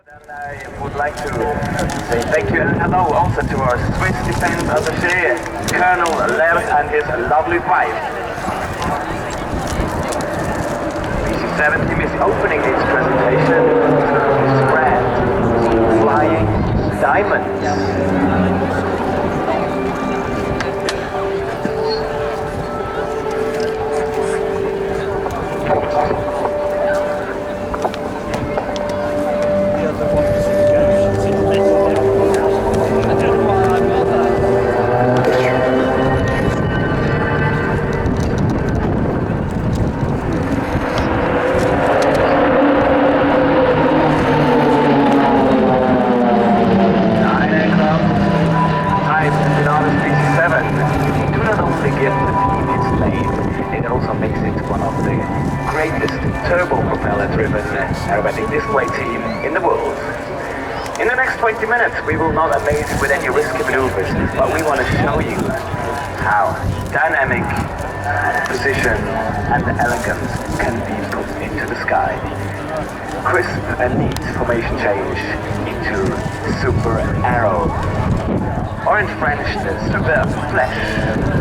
Then I would like to say thank you and hello also to our Swiss Defense Attaché, Colonel Lev and his lovely wife. PC-7 team is opening its presentation with his brand, Flying Diamonds. Aerobatic display team in the world. In the next 20 minutes we will not amaze you with any risky maneuvers, but we want to show you how dynamic precision and elegance can be put into the sky. Crisp and neat formation change into super arrow, or in French the super flèche.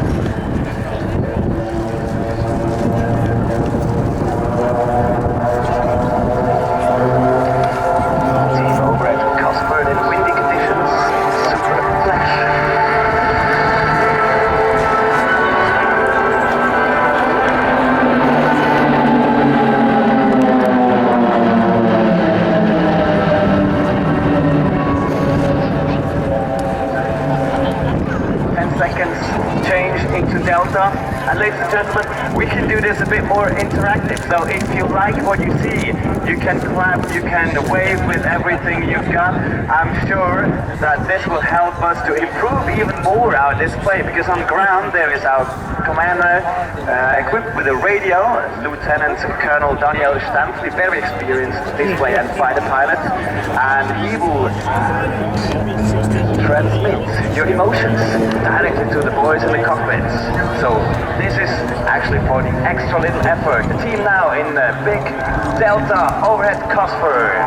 And ladies and gentlemen, we can do this a bit more interactive. So if you like what you see, you can clap, you can wave with everything you've got. I'm sure that this will help us to improve even more our display, because on ground there is our commander equipped with a radio, Lieutenant Colonel Daniel Stampfli, very experienced display and fighter pilot, and he will transmit your emotions directly to the boys in the cockpits. So this is actually for the extra little effort. The team now in big Delta overhead Cosford'.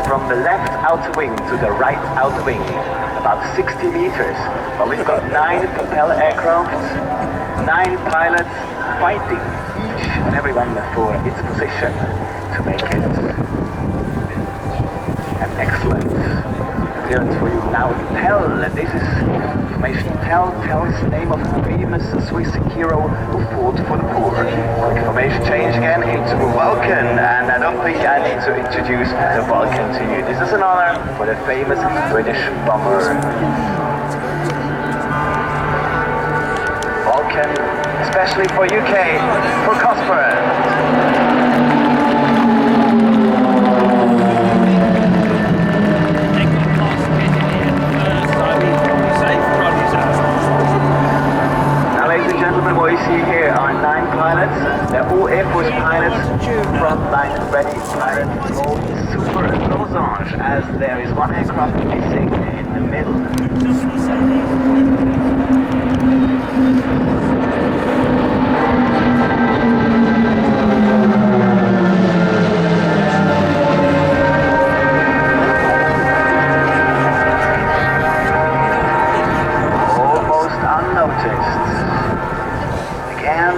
From the left outer wing to the right outer wing, about 60 meters. But we've got 9 propeller aircraft, 9 pilots fighting each and every one for its position to make it an excellent appearance for you. Now Tell, this is information. Tell's the name of a famous Swiss hero who fought for the poor. Quick formation change again into Vulcan, and I don't think I need to introduce the Vulcan to you. This is an honor for the famous British bomber. Vulcan, especially for UK, for Cosford'. What you see here are 9 pilots. They're all Air Force pilots, frontline ready pilots, all super losange, as there is one aircraft missing in the middle.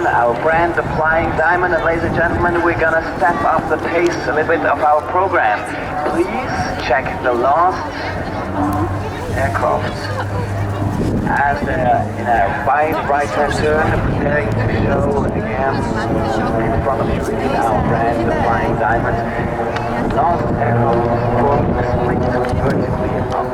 Our brand, the Flying Diamond, and ladies and gentlemen, we're gonna step up the pace a little bit of our program. Please check the last aircraft as they're in a wide right-hand turn, preparing to show again in front of you in our brand, the Flying Diamond. Last aircraft performing the split vertically up.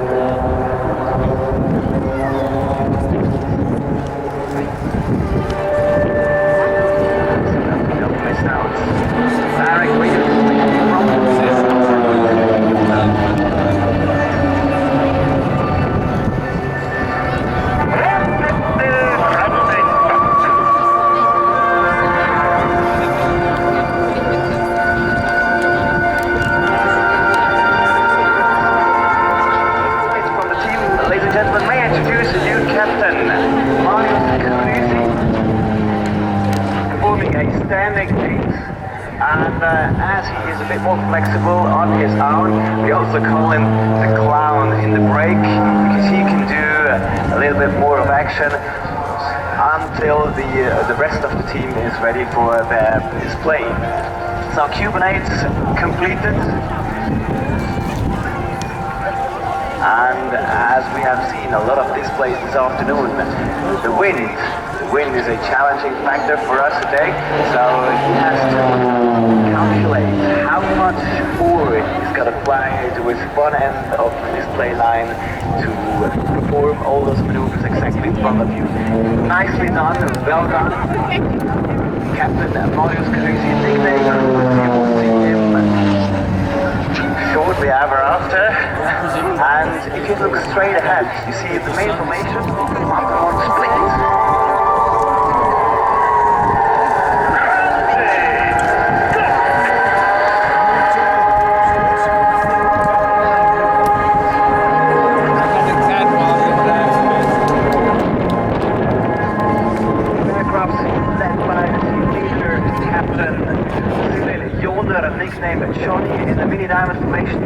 And as he is a bit more flexible on his own, we also call him the clown in the break, because he can do a little bit more of action until the rest of the team is ready for their display. So Cuban 8 completed. And as we have seen a lot of displays this afternoon, the wind is a challenging factor for us today, so he has to calculate how much forward he's got to fly towards one end of the display line to perform all those maneuvers exactly in front of you. Nicely done, well done. Captain Marius Carusi, nickname Cruz, you will see him shortly after. And if you look straight ahead, you see the main formation on split. Nicknamed Johnny in the mini diamond formation,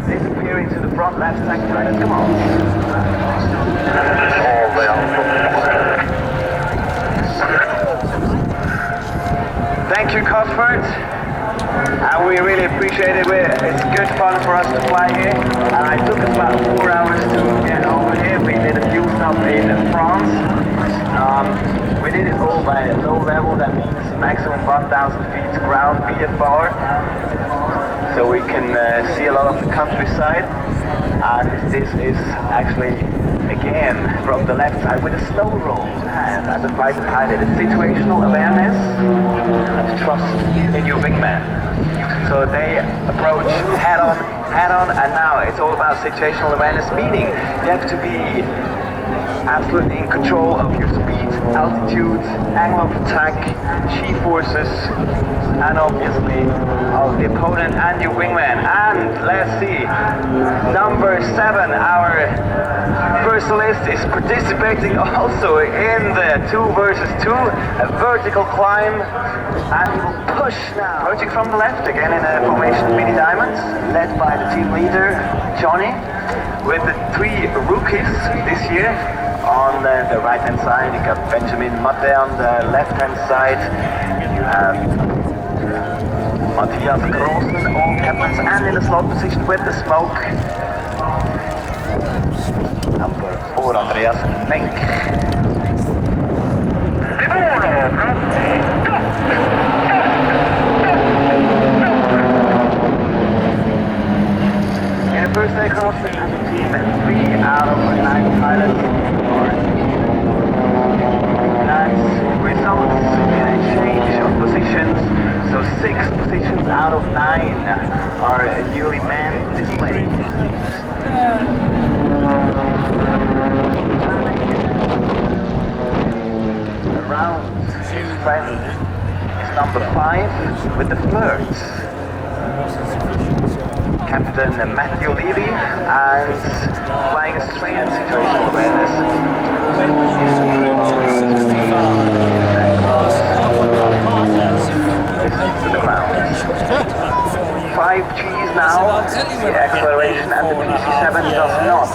disappearing to the front left sector. Come on. Thank you, Cosford', and we really appreciate it. It's good fun for us to fly here, and it took us about 4 hours to get over here. We did a few stops in France. We did it all by low level, that means maximum 1,000 feet ground VFR, so we can see a lot of the countryside. And this is actually, again, from the left side with a slow roll hand as a fighter pilot. It's situational awareness and trust in your wingman. So they approach head on, and now it's all about situational awareness, meaning you have to be absolutely in control of your speed, altitude, angle of attack, G-forces, and obviously of the opponent and your wingman. And let's see, number 7, our first list, is participating also in the 2 versus 2, a vertical climb, and he will push now. Approaching from the left, again in a formation mini diamonds, led by the team leader, Johnny, with the 3 rookies this year. On the right-hand side, you got Benjamin Matte. On the left-hand side, you have Matthias Großen, all captains, and in the slot position with the smoke, number 4, Andreas Menk. In the first aircraft, as a team, 3 out of 9 pilots. That results in a change of positions, so 6 positions out of 9 are newly manned displays. Around his friend is number 5 with the flirts, Captain Matthew Levy, and flying a straight situational awareness. To the ground. 5 Gs now, the acceleration, and the PC-7 does not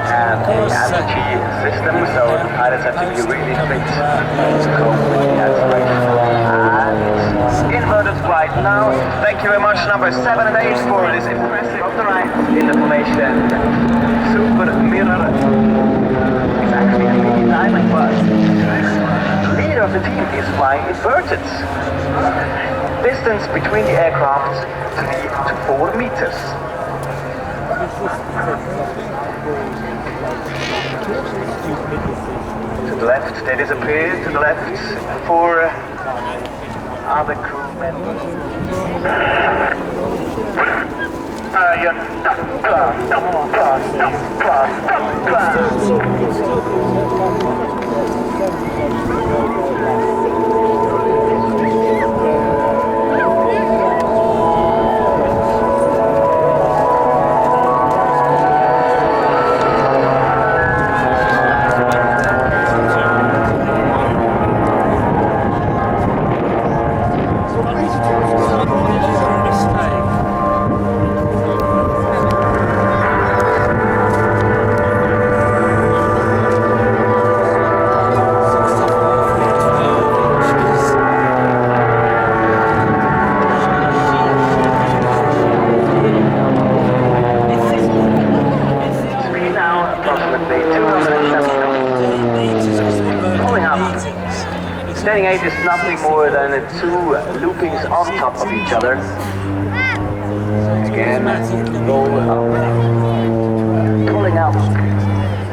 have a anti-G system, so the pilots have to be really fit to cope with the acceleration. And inverted flight now. Thank you very much, number 7 and 8, for this impressive of the right in the formation. Super mirror. It's actually a mini diamond, but the leader of the team is flying inverted. Distance between the aircraft to 4 meters. To the left, they disappear. To the left, 4 other crew members. now approximately 270 knots. Pulling up. Steady 8 is nothing more than two loopings on top of each other. Again, roll up. Pulling up.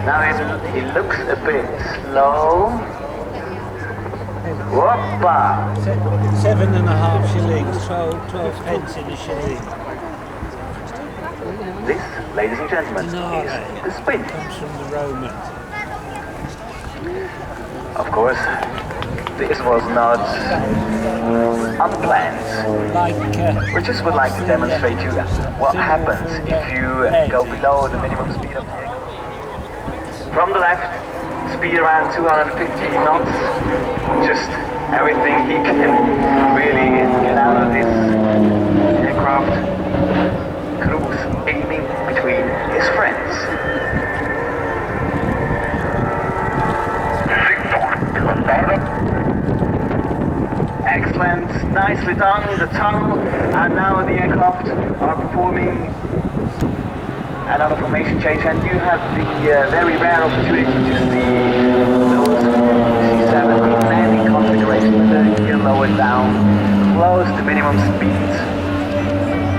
Now it looks a bit slow. Whoppa! 7.5 shillings, 12 pence in a shilling. This, ladies and gentlemen, is the spin. Comes from the Romans. Of course, this was not unplanned. We just would like to demonstrate you what happens if you go below the minimum speed of the aircraft. From the left, speed around 250 knots. Just everything he can really get out of this aircraft. Cruise aiming between his friends. Excellent, nicely done, the tunnel, and now the aircraft are performing another formation change, and you have the very rare opportunity to see those PC-7 landing configuration with the gear lowered down, close to minimum speed,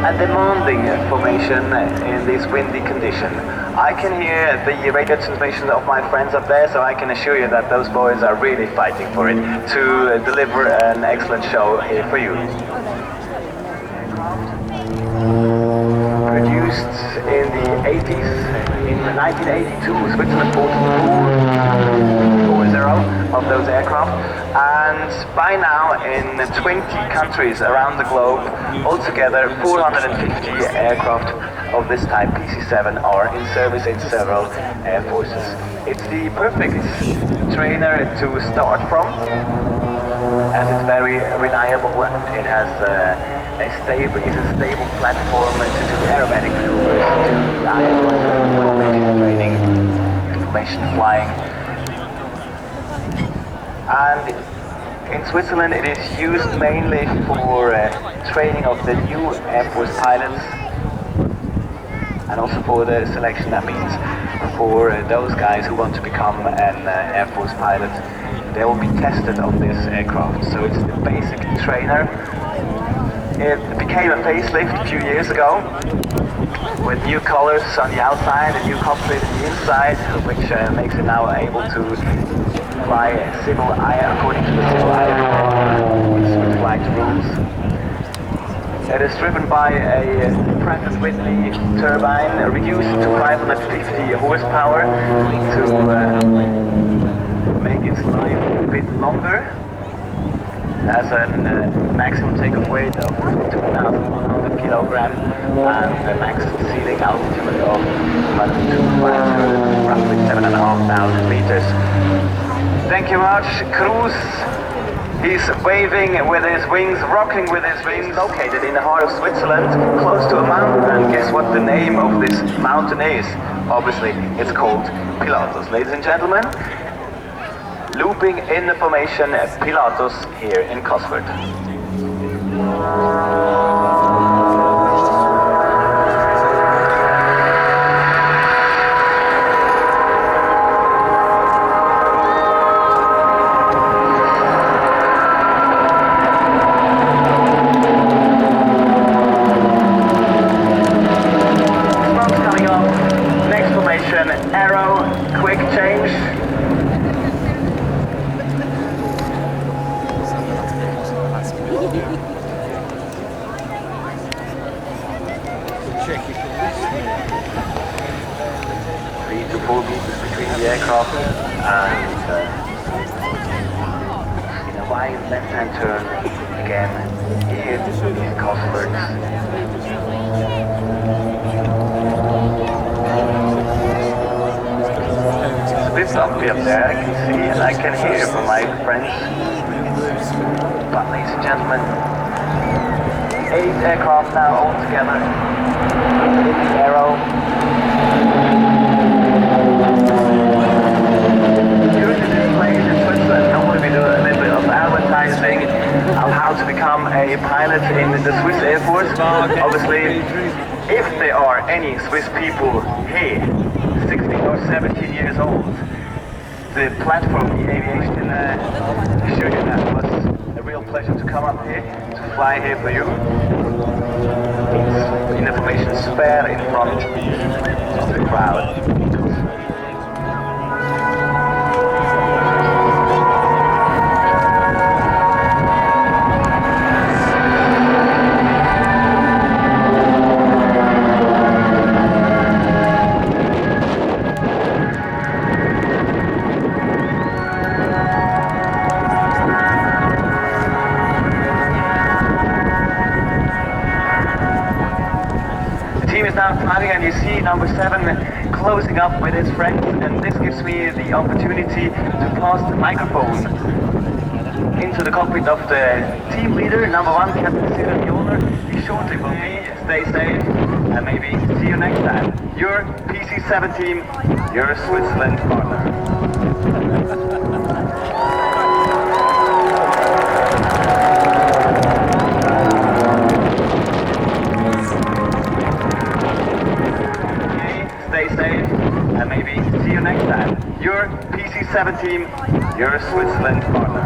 and demanding formation in this windy condition. I can hear the radio transmission of my friends up there, so I can assure you that those boys are really fighting for it to deliver an excellent show here for you. Produced in the 80s, in 1982, Switzerland bought 40 of those aircraft, and by now in 20 countries around the globe, altogether 450 aircraft of this type, PC-7, are in service in several air forces. It's the perfect trainer to start from, as it's very reliable and it has a stable platform to do aerobatic maneuvers, to formation training, information flying. And in Switzerland it is used mainly for training of the new Air Force pilots, and also for the selection. That means for those guys who want to become an Air Force pilot, they will be tested on this aircraft. So it's the basic trainer. It became a facelift a few years ago with new colors on the outside, a new cockpit on the inside, which makes it now able to fly civil according to the civil with flight rules. It is driven by a Pratt & Whitney turbine, reduced to 550 horsepower to make its life a bit longer. Has a maximum takeoff weight of 2,100 kilograms and a max ceiling altitude of roughly 7,500 meters. Thank you much, Cruz. He's waving with his wings, rocking with his wings, located in the heart of Switzerland, close to a mountain. And guess what the name of this mountain is? Obviously, it's called Pilatus. Ladies and gentlemen, looping in the formation Pilatus here in Cosford. Smoke's coming up. Next formation, arrow, quick change. Between the aircraft and in a wide left-hand turn again here in Cosford. It's up there, I can see and I can hear from my friends. But ladies and gentlemen, 8 aircraft now all together in the arrow. Advertising of how to become a pilot in the Swiss Air Force. Obviously, if there are any Swiss people here, 16 or now 17 years old. The platform, the aviation studio, that was a real pleasure to come up here, to fly here for you. It's in the formation spare in front of the crowd. Now flying, and you see number 7 closing up with his friends, and this gives me the opportunity to pass the microphone into the cockpit of the team leader, number 1, Captain Cyril Joner. He shortly will be. Stay safe, and maybe see you next time. Your PC-7 team, your Switzerland partner. Stay safe, and maybe see you next time. Your PC-7 team, your Switzerland partner.